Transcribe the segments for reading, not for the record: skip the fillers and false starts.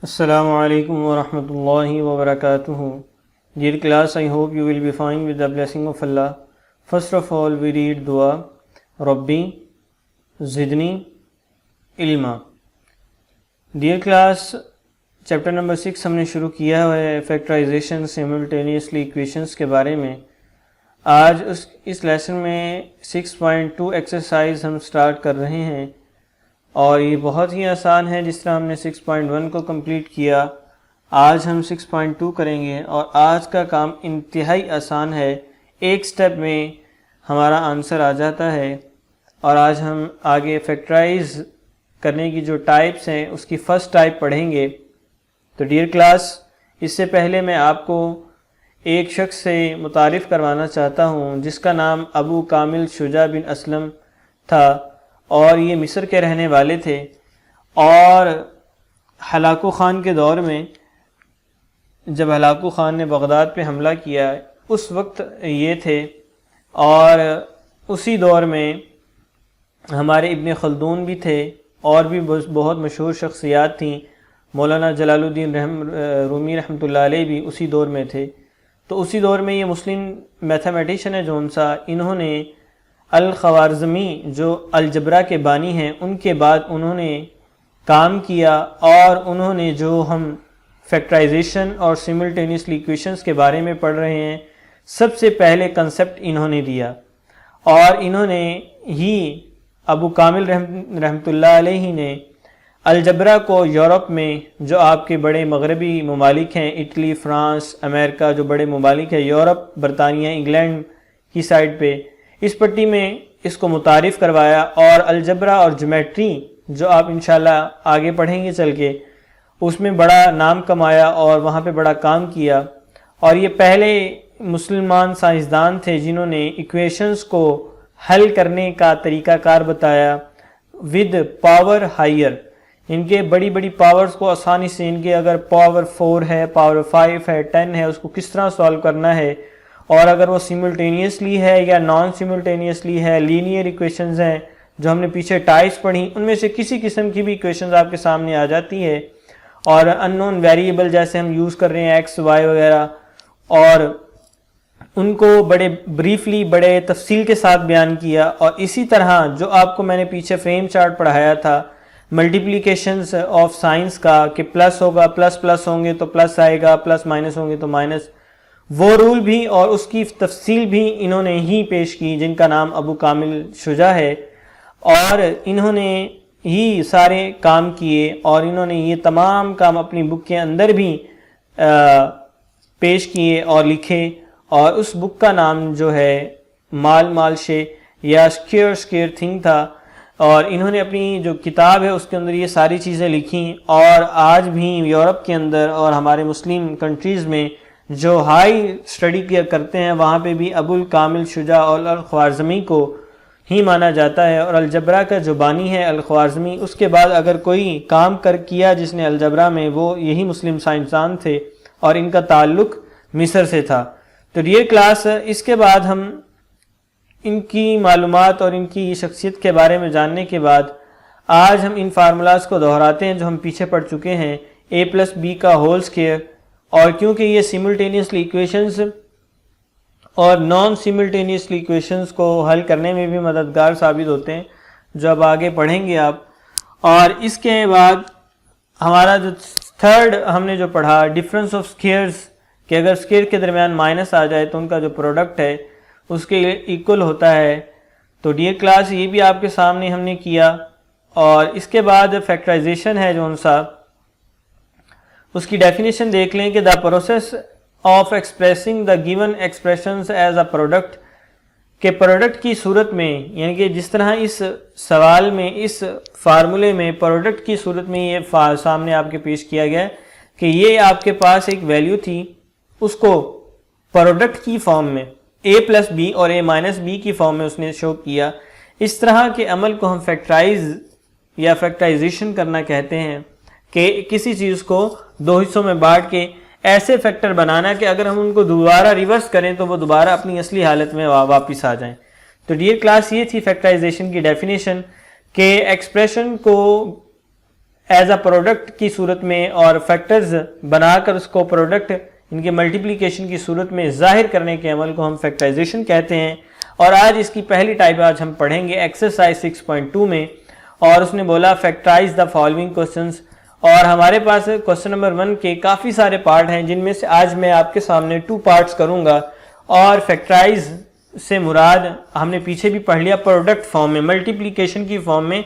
Assalamu alaikum wa rahmatullahi wa barakatuhu. Dear class, I hope you will be fine with the blessing of Allah. First of all, we read dua, Rabbi Zidni Ilma. Dear class, chapter number 6 हमने शुरू किया है factorisation simultaneously equations के बारे में। आज इस lesson में 6.2 एक्सरसाइज हम स्टार्ट कर रहे हैं और ये बहुत ही आसान है। जिस तरह हमने 6.1 को कंप्लीट किया, आज हम 6.2 करेंगे और आज का काम इंतहाई आसान है। एक स्टेप में हमारा आंसर आ जाता है। और आज हम आगे फैक्टराइज करने की जो टाइप्स हैं उसकी फ़र्स्ट टाइप पढ़ेंगे। तो डियर क्लास, इससे पहले मैं आपको एक शख्स से मुतारिफ़ करवाना चाहता हूँ जिसका नाम अबू कामिल शुजा बिन असलम था और ये मिस्र के रहने वाले थे। और हलाकू ख़ान के दौर में जब हलाकू ख़ान ने बगदाद पे हमला किया उस वक्त ये थे। और उसी दौर में हमारे इब्न खल्दून भी थे और भी बहुत मशहूर शख्सियात थीं। मौलाना जलालुद्दीन रूमी रहमतुल्लाह अलैह भी उसी दौर में थे। तो उसी दौर में ये मुस्लिम मैथमेटिशियन है जौन सा, इन्होंने अल-ख़वारिज़मी जो अलजबरा के बानी हैं उनके बाद उन्होंने काम किया और उन्होंने जो हम फैक्टराइजेशन और सिमल्टेनियसली इक्वेशंस के बारे में पढ़ रहे हैं, सबसे पहले कंसेप्ट इन्होंने दिया। और इन्होंने ही अबू कामिल रहमतुल्लाह अलैहि ने अलजबरा को यूरोप में, जो आपके बड़े मगरबी ममालिक हैं, इटली, फ्रांस, अमेरिका, जो बड़े ममालिक हैं, यूरोप, बरतानिया, इंग्लैंड की साइड पे, इस पट्टी में इसको मुतारिफ़ करवाया। और अलजबरा और ज्योमेट्री जो आप इंशाल्लाह आगे पढ़ेंगे चल के, उसमें बड़ा नाम कमाया और वहाँ पे बड़ा काम किया। और ये पहले मुसलमान साइंसदान थे जिन्होंने इक्वेशंस को हल करने का तरीक़ाकार बताया विद पावर हायर। इनके बड़ी बड़ी पावर्स को आसानी से, इनके अगर पावर 4 है, पावर 5 है, 10 है, उसको किस तरह सॉल्व करना है, और अगर वो सिमल्टेनियसली है या नॉन सिमल्टेनियसली है, लीनियर इक्वेशंस हैं जो हमने पीछे टाइप्स पढ़ी, उनमें से किसी किस्म की भी इक्वेशंस आपके सामने आ जाती है। और अननोन वेरिएबल जैसे हम यूज़ कर रहे हैं एक्स वाई वगैरह, और उनको बड़े ब्रीफली, बड़े तफसील के साथ बयान किया। और इसी तरह जो आपको मैंने पीछे फ्रेम चार्ट पढ़ाया था मल्टीप्लिकेशंस ऑफ साइंस का, कि प्लस होगा, प्लस प्लस होंगे तो प्लस आएगा, प्लस माइनस होंगे तो माइनस, वो रूल भी और उसकी तफसील भी इन्होंने ही पेश की, जिनका नाम अबू कामिल शुजा है। और इन्होंने ही सारे काम किए और इन्होंने ये तमाम काम अपनी बुक के अंदर भी पेश किए और लिखे। और उस बुक का नाम जो है माल माल शे या स्केयर स्केयर थिंग था। और इन्होंने अपनी जो किताब है उसके अंदर ये सारी चीज़ें लिखी। और आज भी यूरोप के अंदर और हमारे मुस्लिम कंट्रीज़ में जो हाई स्टडी करते हैं वहाँ पे भी अबुल कामिल शुजा और अल-ख़वारिज़मी को ही माना जाता है। और अलजबरा का जो बानी है अल-ख़वारिज़मी, उसके बाद अगर कोई काम किया जिसने अलजबरा में, वो यही मुस्लिम साइंसदान थे और इनका ताल्लुक़ मिस्र से था। तो डियर क्लास, इसके बाद हम इनकी मालूमात और इनकी शख्सियत के बारे में जानने के बाद आज हम इन फार्मूलाज को दोहराते हैं जो हम पीछे पढ़ चुके हैं, a+b का होल स्क्वायर। और क्योंकि ये सिमल्टेनियसली इक्वेशंस और नॉन सिमल्टेनियसली इक्वेशंस को हल करने में भी मददगार साबित होते हैं, जो अब आगे पढ़ेंगे आप। और इसके बाद हमारा जो थर्ड हमने जो पढ़ा, डिफरेंस ऑफ स्क्वायर्स, कि अगर स्क्वायर के दरमियान माइनस आ जाए तो उनका जो प्रोडक्ट है उसके इक्वल होता है। तो डियर क्लास, ये भी आपके सामने हमने किया। और इसके बाद फैक्टराइजेशन है जो सा, उसकी डेफिनेशन देख लें कि the process of expressing the given expressions as a product, के प्रोडक्ट की सूरत में, यानी कि जिस तरह इस सवाल में, इस फार्मूले में प्रोडक्ट की सूरत में ये सामने आपके पेश किया गया कि ये आपके पास एक वैल्यू थी, उसको प्रोडक्ट की फॉर्म में a+b और a-b की फॉर्म में उसने शो किया। इस तरह के अमल को हम फैक्टराइज या फैक्टराइजेशन करना कहते हैं, कि किसी चीज़ को दो हिस्सों में बांट के ऐसे फैक्टर बनाना कि अगर हम उनको दोबारा रिवर्स करें तो वो दोबारा अपनी असली हालत में वापस आ जाएं। तो डियर क्लास, ये थी फैक्टराइजेशन की डेफिनेशन, कि एक्सप्रेशन को एज अ प्रोडक्ट की सूरत में और फैक्टर्स बनाकर उसको प्रोडक्ट इनके मल्टीप्लिकेशन की सूरत में जाहिर करने के अमल को हम फैक्टराइजेशन कहते हैं। और आज इसकी पहली टाइप आज हम पढ़ेंगे एक्सरसाइज 6.2 में, और उसने बोला फैक्टराइज द फॉलोइंग क्वेश्चंस। और हमारे पास क्वेश्चन नंबर 1 के काफ़ी सारे पार्ट हैं, जिनमें से आज मैं आपके सामने 2 पार्ट्स करूंगा। और फैक्टराइज से मुराद हमने पीछे भी पढ़ लिया, प्रोडक्ट फॉर्म में, मल्टीप्लिकेशन की फॉर्म में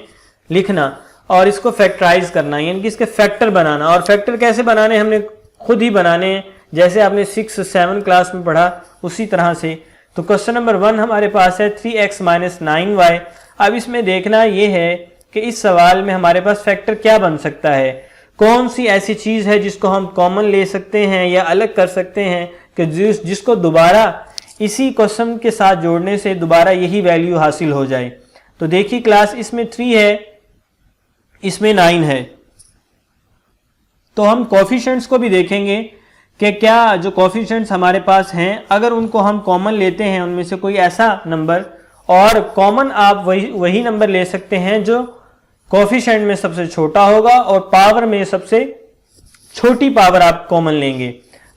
लिखना और इसको फैक्टराइज करना, यानी कि इसके फैक्टर बनाना। और फैक्टर कैसे बनाने, हमने खुद ही बनाने हैं, जैसे आपने 6-7 क्लास में पढ़ा उसी तरह से। तो क्वेश्चन नंबर 1 हमारे पास है 3x - 9y। अब इसमें देखना यह है कि इस सवाल में हमारे पास फैक्टर क्या बन सकता है, कौन सी ऐसी चीज़ है जिसको हम कॉमन ले सकते हैं या अलग कर सकते हैं कि जिसको दोबारा इसी क्वेश्चन के साथ जोड़ने से दोबारा यही वैल्यू हासिल हो जाए। तो देखिए क्लास, इसमें 3 है, इसमें 9 है, तो हम कोफिशिएंट्स को भी देखेंगे कि क्या जो कोफिशिएंट्स हमारे पास हैं अगर उनको हम कॉमन लेते हैं उनमें से कोई ऐसा नंबर, और कॉमन आप वही नंबर ले सकते हैं जो कोफिशिएंट में सबसे छोटा होगा और पावर में सबसे छोटी पावर आप कॉमन लेंगे।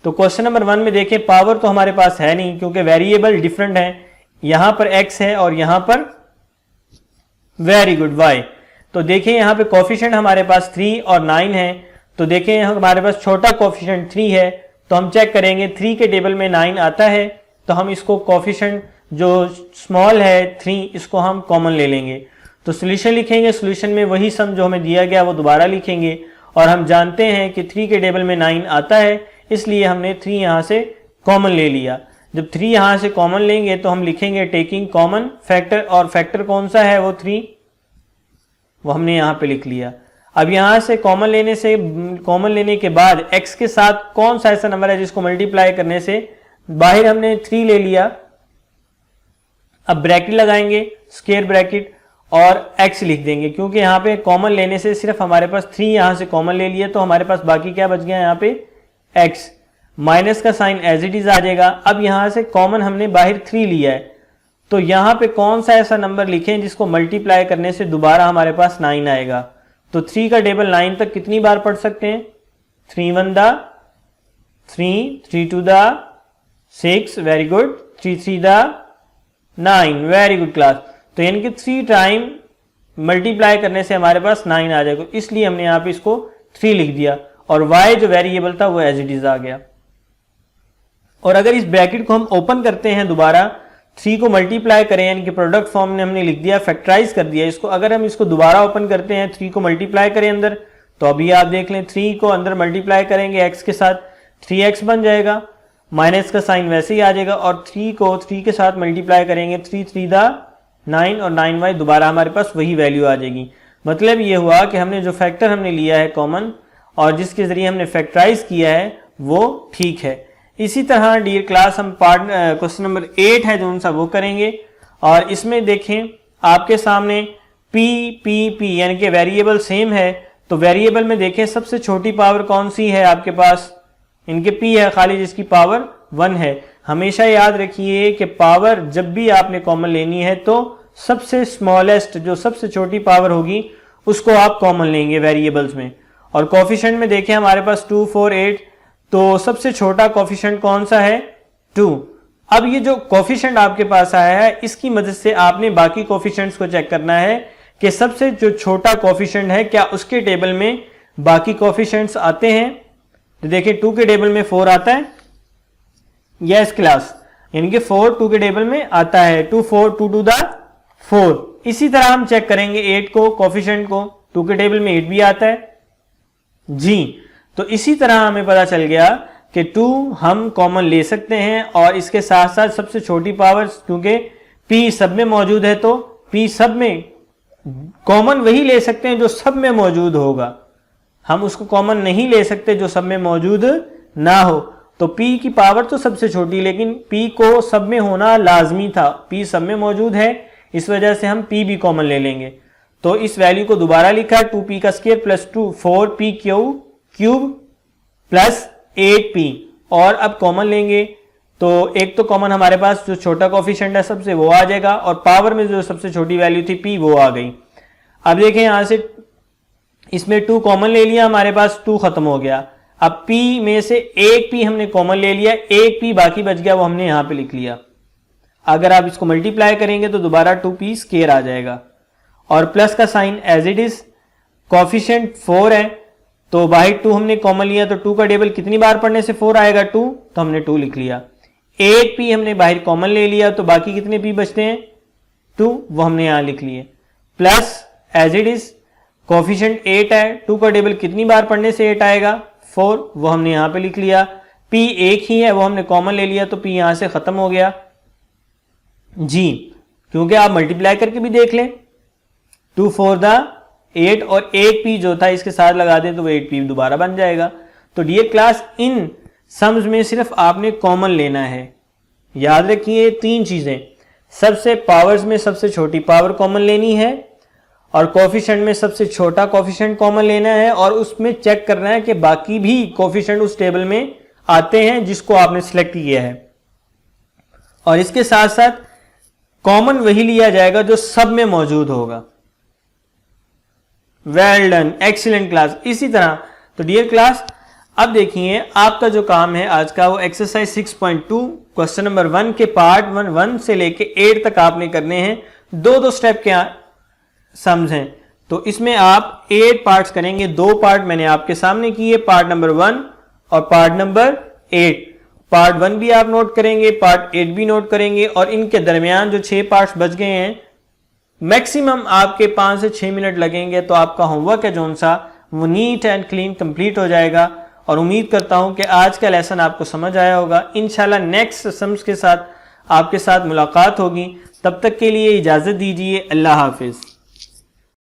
तो क्वेश्चन नंबर 1 में देखें, पावर तो हमारे पास है नहीं क्योंकि वेरिएबल डिफरेंट है, यहां पर x है और यहां पर वेरी गुड y। तो देखिए यहां पे कोफिशिएंट हमारे पास 3 और 9 है। तो देखें यहां हमारे पास छोटा कोफिशिएंट 3 है, तो हम चेक करेंगे 3 के टेबल में 9 आता है, तो हम इसको कोफिशिएंट जो स्मॉल है 3 इसको हम कॉमन ले लेंगे। तो सोल्यूशन लिखेंगे, सोल्यूशन में वही सम जो हमें दिया गया वो दोबारा लिखेंगे, और हम जानते हैं कि 3 के टेबल में 9 आता है, इसलिए हमने 3 यहाँ से कॉमन ले लिया। जब 3 यहाँ से कॉमन लेंगे तो हम लिखेंगे टेकिंग कॉमन फैक्टर, और फैक्टर कौन सा है वो 3, वो हमने यहाँ पे लिख लिया। अब यहाँ से कॉमन लेने के बाद x के साथ कौन सा ऐसा नंबर है जिसको मल्टीप्लाई करने से बाहर हमने 3 ले लिया। अब ब्रैकेट लगाएंगे, स्क्वायर ब्रैकेट, और x लिख देंगे, क्योंकि यहाँ पे कॉमन लेने से सिर्फ हमारे पास 3 यहाँ से कॉमन ले लिया, तो हमारे पास बाकी क्या बच गया यहाँ पे x, माइनस का साइन एज इट इज आ जाएगा। अब यहाँ से कॉमन हमने बाहर 3 लिया है, तो यहाँ पे कौन सा ऐसा नंबर लिखें जिसको मल्टीप्लाई करने से दोबारा हमारे पास 9 आएगा। तो 3 का टेबल 9 तक कितनी बार पढ़ सकते हैं, 3 1 दा 3, 3 2 दा 6, वेरी गुड, 3 3 दा 9, वेरी गुड क्लास। तो यानी कि 3 टाइम मल्टीप्लाई करने से हमारे पास 9 आ जाएगा, इसलिए हमने यहाँ पे इसको 3 लिख दिया, और y जो वेरिएबल था वो एज इट इज आ गया। और अगर इस ब्रैकेट को हम ओपन करते हैं दोबारा, 3 को मल्टीप्लाई करें, यानी कि प्रोडक्ट फॉर्म में हमने लिख दिया, फैक्टराइज कर दिया इसको। अगर हम इसको दोबारा ओपन करते हैं, 3 को मल्टीप्लाई करें अंदर, तो अभी आप देख लें 3 को अंदर मल्टीप्लाई करेंगे x के साथ, 3x बन जाएगा, माइनस का साइन वैसे ही आ जाएगा, और 3 को 3 के साथ मल्टीप्लाई करेंगे, 3 3 दा 9 और 9y, दोबारा हमारे पास वही वैल्यू आ जाएगी। मतलब ये हुआ कि हमने जो फैक्टर हमने लिया है कॉमन और जिसके जरिए हमने फैक्टराइज किया है वो ठीक है। इसी तरह डियर क्लास हम क्वेश्चन नंबर 8 है जो उनसा वो करेंगे, और इसमें देखें आपके सामने p यानी कि वेरिएबल सेम है, तो वेरिएबल में देखें सबसे छोटी पावर कौन सी है आपके पास, इनके p है खाली जिसकी पावर 1 है। हमेशा याद रखिए कि पावर जब भी आपने कॉमन लेनी है तो सबसे स्मॉलेस्ट जो सबसे छोटी पावर होगी उसको आप कॉमन लेंगे वेरिएबल्स में। और कोफिशिएंट में देखें हमारे पास 2 4 8, तो सबसे छोटा कोफिशिएंट कौन सा है 2। अब ये जो कोफिशिएंट आपके पास आया है इसकी मदद से आपने बाकी कोफिशिएंट्स को चेक करना है कि सबसे जो छोटा कोफिशिएंट है क्या उसके टेबल में बाकी कोफिशिएंट्स आते हैं। तो देखिए 2 के टेबल में 4 आता है, यस क्लास, यानी कि 4 2 के टेबल में आता है, 2 4 2 2 दा 4। इसी तरह हम चेक करेंगे 8 को, कोफिशिएंट को, 2 के टेबल में 8 भी आता है जी। तो इसी तरह हमें पता चल गया कि 2 हम कॉमन ले सकते हैं, और इसके साथ साथ सबसे छोटी पावर, क्योंकि p सब में मौजूद है तो p सब में कॉमन वही ले सकते हैं जो सब में मौजूद होगा, हम उसको कॉमन नहीं ले सकते जो सब में मौजूद ना हो। तो p की पावर तो सबसे छोटी, लेकिन p को सब में होना लाजमी था, p सब में मौजूद है, इस वजह से हम p भी कॉमन ले लेंगे। तो इस वैल्यू को दोबारा लिखा 2p का square plus 2 4p cube plus 8p, और अब कॉमन लेंगे तो एक तो कॉमन हमारे पास जो छोटा कोफिशिएंट है सबसे वो आ जाएगा, और पावर में जो सबसे छोटी वैल्यू थी p वो आ गई। अब देखें यहां से इसमें 2 कॉमन ले लिया, हमारे पास 2 खत्म हो गया। अब p में से एक p हमने कॉमन ले लिया, एक p बाकी बच गया, वो हमने यहां पे लिख लिया। अगर आप इसको मल्टीप्लाई करेंगे तो दोबारा 2p स्क्वायर आ जाएगा और प्लस का sign as it is. Coefficient 4 है तो बाहर 2 हमने कॉमन लिया तो 2 का टेबल कितनी बार पढ़ने से 4 आएगा 2, तो हमने 2 लिख लिया। एक p हमने बाहर कॉमन ले लिया तो बाकी कितने p बचते हैं 2, वो हमने यहां लिख लिए। Plus as it is coefficient 8 है, 2 का टेबल कितनी बार पढ़ने से 8 आएगा 4, वो हमने यहां पे लिख लिया। p एक ही है, वो हमने कॉमन ले लिया तो p यहां से खत्म हो गया जी, क्योंकि आप मल्टीप्लाई करके भी देख लें 2 4 द 8 और एक p जो था इसके साथ लगा दें तो वो 8p दोबारा बन जाएगा। तो डियर क्लास इन सम्स में सिर्फ आपने कॉमन लेना है। याद रखिए 3 चीजें, सबसे पावर्स में सबसे छोटी पावर कॉमन लेनी है और कोफिशिएंट में सबसे छोटा कोफिशिएंट कॉमन लेना है और उसमें चेक करना है कि बाकी भी कोफिशिएंट उस टेबल में आते हैं जिसको आपने सिलेक्ट किया है। और इसके साथ साथ कॉमन वही लिया जाएगा जो सब में मौजूद होगा। Well done, excellent class. इसी तरह तो डियर क्लास अब देखिए आपका जो काम है आज का वो एक्सरसाइज 6.2 क्वेश्चन नंबर 1 के पार्ट 1 से लेके 8 तक आपने करने हैं। 2 स्टेप के सम्स हैं तो इसमें आप 8 पार्ट्स करेंगे। 2 पार्ट मैंने आपके सामने किए, पार्ट नंबर 1 और पार्ट नंबर 8। पार्ट 1 भी आप नोट करेंगे, पार्ट 8 भी नोट करेंगे और इनके दरमियान जो 6 पार्ट्स बच गए हैं मैक्सिमम आपके 5 से 6 मिनट लगेंगे तो आपका होमवर्क है जो सा वो नीट एंड क्लीन कंप्लीट हो जाएगा। और उम्मीद करता हूं कि आज का लेसन आपको समझ आया होगा। इंशाल्लाह नेक्स्ट सम्स के साथ आपके साथ मुलाकात होगी, तब तक के लिए इजाजत दीजिए। अल्लाह हाफिज।